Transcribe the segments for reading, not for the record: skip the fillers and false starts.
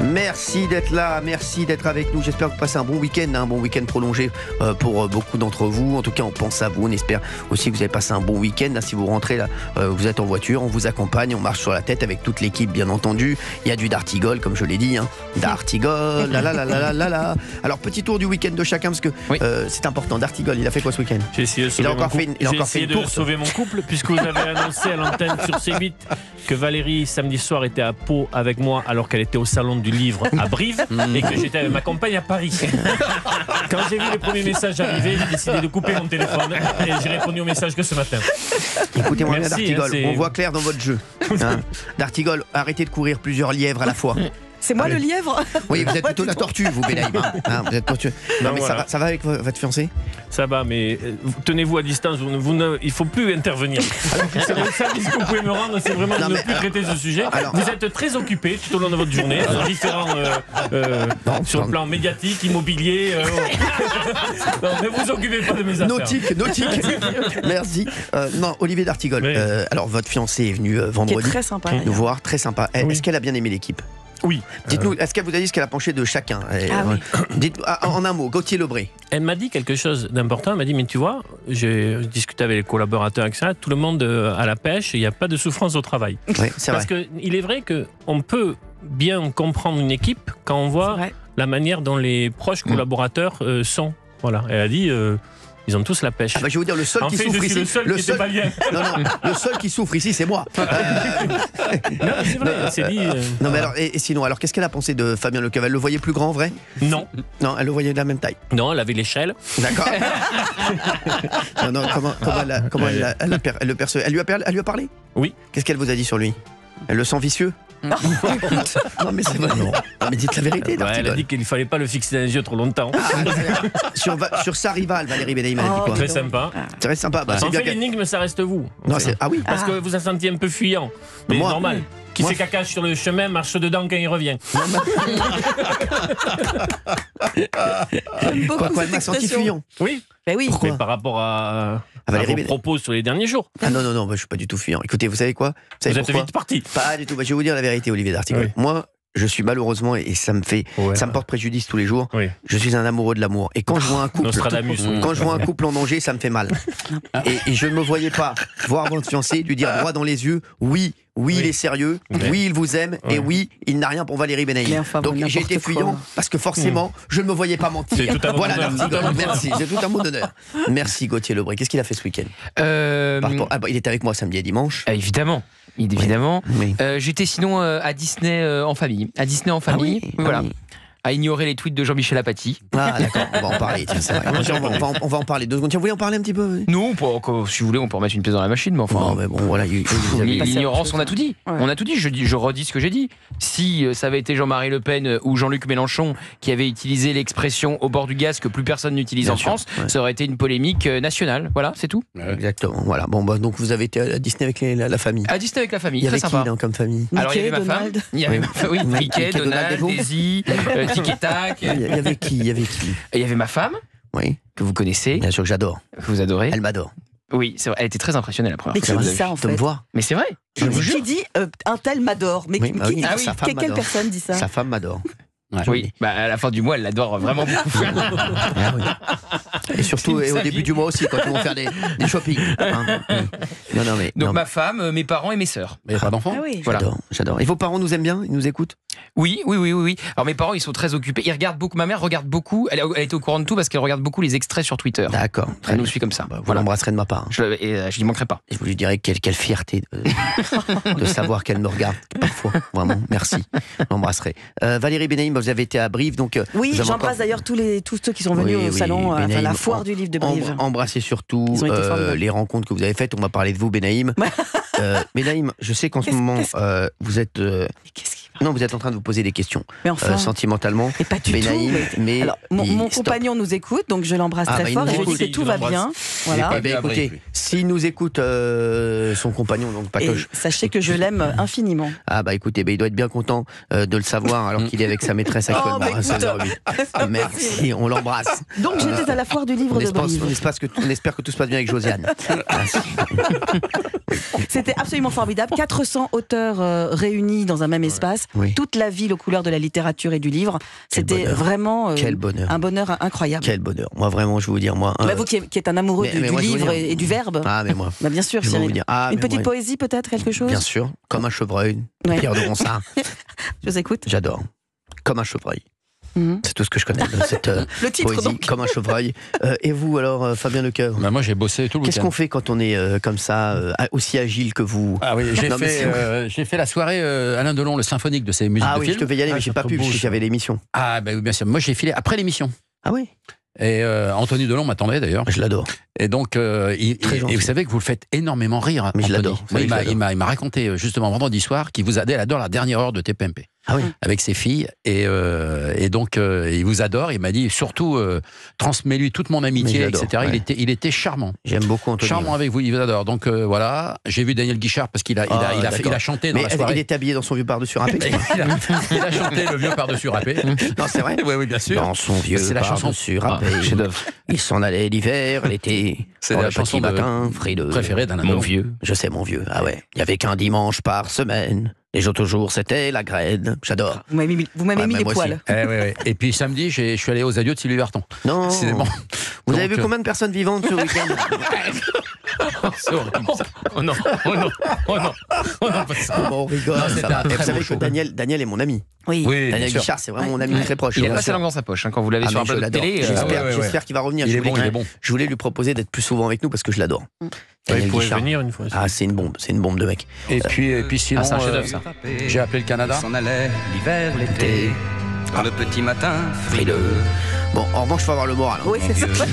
Merci d'être là, merci d'être avec nous. J'espère que vous passez un bon week-end, un bon week-end prolongé pour beaucoup d'entre vous. En tout cas, on pense à vous. On espère aussi que vous avez passé un bon week-end. Si vous rentrez là, vous êtes en voiture, on vous accompagne, on marche sur la tête avec toute l'équipe, bien entendu. Il y a du Dartigol, comme je l'ai dit. Dartigol, la. Alors, petit tour du week-end de chacun, parce que c'est important. Dartigol, il a fait quoi ce week-end? J'ai essayé de sauver mon couple, puisque vous avez annoncé à l'antenne sur C8 que Valérie, samedi soir, était à Pau avec moi, alors qu'elle était au salon du livre à Brive, et que j'étais avec ma compagne à Paris. Quand j'ai vu les premiers messages arriver, j'ai décidé de couper mon téléphone, et j'ai répondu aux messages que ce matin. Écoutez-moi bien, Dartigol, on voit clair dans votre jeu. Dartigol, arrêtez de courir plusieurs lièvres à la fois. C'est moi le lièvre? Oui, vous êtes plutôt la tortue, vous, Benaïm. Vous êtes tortue. Non, mais voilà. ça va avec votre fiancé? Ça va, mais tenez-vous à distance. Il ne faut plus intervenir. C'est le service que vous pouvez me rendre, c'est vraiment de ne plus traiter ce sujet. Vous êtes très occupé tout au long de votre journée, dans différents sur le plan médiatique, immobilier. Ne vous occupez pas de mes affaires. Nautique. Merci. Non, Olivier Dartigol. Oui. Alors, votre fiancé est venu vendredi. Qui est très sympa. Nous voir, très sympa. Est-ce qu'elle a bien aimé l'équipe? Oui. Dites-nous, est-ce qu'elle vous a dit ce qu'elle a penché de chacun? Dites-nous, en un mot, Gauthier Lebré. Elle m'a dit quelque chose d'important. Elle m'a dit, mais tu vois, j'ai discuté avec les collaborateurs, etc. Tout le monde à la pêche, il n'y a pas de souffrance au travail. Oui, c'est Parce qu'il est vrai qu'on peut bien comprendre une équipe quand on voit la manière dont les proches collaborateurs sont. Voilà. Elle a dit... ils ont tous la pêche. Je vais vous dire, le seul qui souffre ici. Le seul qui souffre ici, c'est moi. Non, c'est vrai, c'est dit. Non, mais alors, et sinon, alors, qu'est-ce qu'elle a pensé de Fabien Lecoeuvre? Elle le voyait plus grand, en vrai? Non. Non, elle le voyait de la même taille. Non, elle avait l'échelle. D'accord. Comment elle le perçoit? Elle lui a parlé? Oui. Qu'est-ce qu'elle vous a dit sur lui? Elle le sent vicieux? Non mais c'est vrai. Non mais dites la vérité. Elle a dit qu'il ne fallait pas le fixer dans les yeux trop longtemps. Sur sa rivale Valérie Benaïm, elle a dit quoi? Très sympa. Très sympa. En fait, l'énigme, ça reste vous. Non, oui. Parce que vous avez senti un peu fuyant. Mais normal. Qui fait caca sur le chemin, marche dedans quand il revient. Quoi, elle m'a senti fuyant? Oui. Ben oui. Mais par rapport à vos propos sur les derniers jours. Non, je suis pas du tout fuyant. Écoutez, vous savez quoi? Vous êtes vite parti. Pas du tout. Je vais vous dire la vérité, Olivier Dartigol. Oui. Moi, je suis malheureusement, et ça me porte préjudice tous les jours, je suis un amoureux de l'amour. Et quand je vois un couple en danger, ça me fait mal. Et je ne me voyais pas voir votre fiancé lui dire droit dans les yeux, oui, il est sérieux, oui, il vous aime, et oui, il n'a rien pour Valérie Benaïm. Donc j'ai été fuyant parce que forcément, je ne me voyais pas mentir. Voilà, merci, j'ai tout un mot d'honneur. Merci Gauthier Lebré. Qu'est-ce qu'il a fait ce week-end? Il était avec moi samedi et dimanche. Évidemment. Oui. J'étais sinon à Disney en famille. Voilà. À ignorer les tweets de Jean-Michel Apathy. Ah d'accord, on va en parler. Tiens, c'est vrai. On va en parler 2 secondes. Tiens, vous voulez en parler un petit peu? Non, si vous voulez, on peut remettre une pièce dans la machine, mais enfin. Non, mais bon, voilà. L'ignorance, on a tout dit. Ouais. On a tout dit. Je redis ce que j'ai dit. Si ça avait été Jean-Marie Le Pen ou Jean-Luc Mélenchon qui avait utilisé l'expression au bord du gaz que plus personne n'utilise en France, ça aurait été une polémique nationale. Voilà, c'est tout. Exactement. Voilà. Bon, donc vous avez été à Disney avec la famille. À Disney avec la famille. Il y avait très sympa. Qui comme famille? Alors il y avait ma femme. Il y avait Mickey, Donald, Daisy, Tic et Tac. Il y avait qui? Il y avait ma femme, que vous connaissez. Bien sûr que j'adore. Que vous adorez. Elle m'adore. Oui, c'est vrai. Elle était très impressionnée la première fois. Mais qui dit ça en fait? De me voir. Mais c'est vrai. Qui dit un tel m'adore? Mais quelle personne dit ça? Sa femme m'adore. Oui, à la fin du mois, elle l'adore vraiment beaucoup. Et surtout au début du mois aussi, quand ils vont faire des shopping. Donc ma femme, mes parents et mes sœurs. Mais il n'y a pas d'enfants? Voilà. J'adore. Et vos parents nous aiment bien? Ils nous écoutent? Oui. Alors mes parents, ils sont très occupés. Ils regardent beaucoup. Ma mère regarde beaucoup. Elle était au courant de tout parce qu'elle regarde beaucoup les extraits sur Twitter. D'accord. Elle nous suit comme ça. Vous l'embrasserez de ma part. Je n'y manquerai pas. Et je vous lui dirai quelle fierté de savoir qu'elle me regarde parfois. Vraiment, merci. Je l'embrasserai. Valérie Benaïm, vous avez été à Brive. Donc, oui, j'embrasse d'ailleurs tous ceux qui sont venus au salon, à la foire du livre de Brive. Embrassez surtout les rencontres que vous avez faites. On va parler de vous, Benaïm. Benaïm, je sais qu'en ce moment, vous êtes... Non, vous êtes en train de vous poser des questions. Mais enfin, sentimentalement. Mais pas du Benaïm, tout. Mais alors, mon compagnon nous écoute, donc je l'embrasse très fort et je lui dis que tout va bien. Voilà. Écoutez, s'il nous écoute son compagnon, donc Patoche. Sachez que je l'aime infiniment. Écoutez, il doit être bien content de le savoir alors qu'il est avec sa maîtresse actuellement à 16h08. Merci, on l'embrasse. Donc j'étais à la foire du livre de Brive. On espère que tout se passe bien avec Josiane. C'était absolument formidable. 400 auteurs réunis dans un même espace. toute la ville aux couleurs de la littérature et du livre. C'était vraiment un bonheur incroyable. Quel bonheur. Moi, vraiment, je vais vous dire, moi. Vous qui êtes un amoureux du livre et du verbe. Ah, mais moi. Bien sûr, Cyril. Une petite poésie, peut-être, quelque chose? Bien sûr. Comme un chevreuil. Pierre de Ronsard. Je vous écoute. J'adore. Comme un chevreuil. C'est tout ce que je connais de cette le titre, poésie, donc. Comme un chevreuil. Et vous, alors, Fabien Lecoeur? Moi, j'ai bossé tout le week-end. Qu'est-ce qu'on fait quand on est comme ça, aussi agile que vous? Ah oui, j'ai fait la soirée Alain Delon, le symphonique de ses musiques de film. Je devais y aller, mais j'ai pas pu, parce que j'avais l'émission. Ah, ben bien sûr. Moi, j'ai filé après l'émission. Ah oui. Et Anthony Delon m'attendait d'ailleurs. Je l'adore. Et donc, et vous savez que vous le faites énormément rire. Mais je l'adore. Il m'a raconté justement vendredi soir qu'il vous adore la dernière heure de TPMP. Ah oui. Avec ses filles. Et donc, il vous adore. Il m'a dit surtout, transmets-lui toute mon amitié, etc. Ouais. Il était charmant. J'aime beaucoup Anthony. Charmant avec vous, il vous adore. Donc voilà, j'ai vu Daniel Guichard parce qu'il a chanté dans la soirée. Il est habillé dans son vieux par-dessus râpé. il a chanté le vieux par-dessus râpé. Non, c'est vrai. Oui, bien sûr. Dans son vieux par-dessus râpé. Il s'en allait l'hiver, l'été. C'est la chanson matin frileux. Préférée d'un Mon vieux. Je sais, mon vieux. Ah ouais. Il y avait qu'un dimanche par semaine. Les autres jours, c'était la graine. J'adore. Vous m'avez mis les poils. Oui. Et puis samedi, je suis allé aux adieux de Sylvie Vartan. Non. Vous avez vu combien de personnes vivantes ce week-end? C'est horrible. Oh non, pas ça. On rigole. Vous savez que Daniel est mon ami. Oui. Daniel Guichard, c'est vraiment mon ami très proche. Il a pas sa langue dans sa poche quand vous l'avez sur un plateau de télé. J'espère qu'il va revenir. Il est bon. Je voulais lui proposer d'être plus souvent avec nous parce que je l'adore. Il pourrait venir une fois. Ah, c'est une bombe de mec. Et puis sinon, c'est un chef-d'œuvre, ça. J'ai appelé le Canada. Il s'en allait l'hiver, l'été, quand le petit matin frileux. Bon, en revanche, il faut avoir le moral. Oui, c'est ça.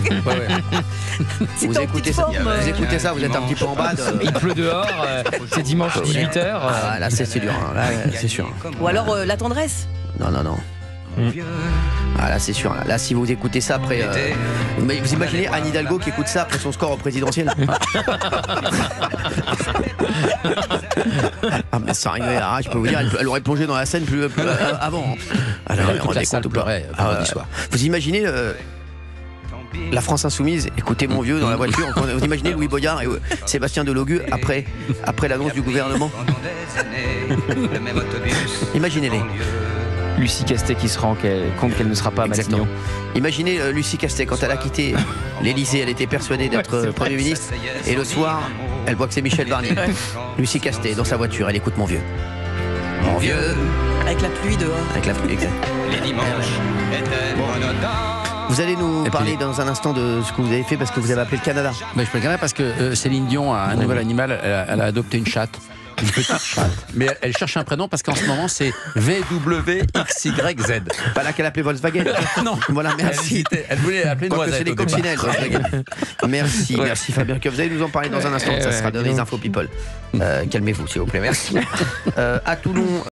Vous écoutez ça, vous êtes un petit peu en bas. Il pleut dehors, c'est dimanche 18h. Ah, là, c'est dur. Là, c'est sûr. Ou alors la tendresse. Non. Ah là c'est sûr, là si vous écoutez ça après vous imaginez Anne Hidalgo qui écoute ça après son score au présidentiel. Ah mais sans rigoler, je peux vous dire, elle aurait plongé dans la scène plus avant. Alors toute la salle pleurait vendredi soir. Vous imaginez la France Insoumise, écoutez mon vieux dans la voiture, vous imaginez Louis Boyard et Sébastien Delogu après l'annonce du gouvernement. Imaginez-les. Lucie Castet qui se rend compte qu'elle ne sera pas à Matignon. Imaginez Lucie Castet, quand elle a quitté l'Élysée, elle était persuadée d'être Premier ministre, et le soir, elle voit que c'est Michel Barnier. Lucie Castet, dans sa voiture, elle écoute mon vieux. Mon vieux. Avec la pluie dehors. Avec la pluie, exact. Les dimanches étaient monotones. Vous allez nous parler dans un instant de ce que vous avez fait parce que vous avez appelé le Canada. Mais je peux le Canada parce que Céline Dion a un nouvel animal, elle a adopté une chatte. Une petite chatte. Mais elle cherche un prénom parce qu'en ce moment c'est VWXYZ. Pas là qu'elle appelait Volkswagen. Non. Voilà, merci. Elle voulait appeler Noisette. C'est des coccinelles, Volkswagen. Merci Fabien. Vous allez nous en parler dans un instant. Ça sera dans les infos people. Calmez-vous s'il vous plaît. Merci. À Toulon.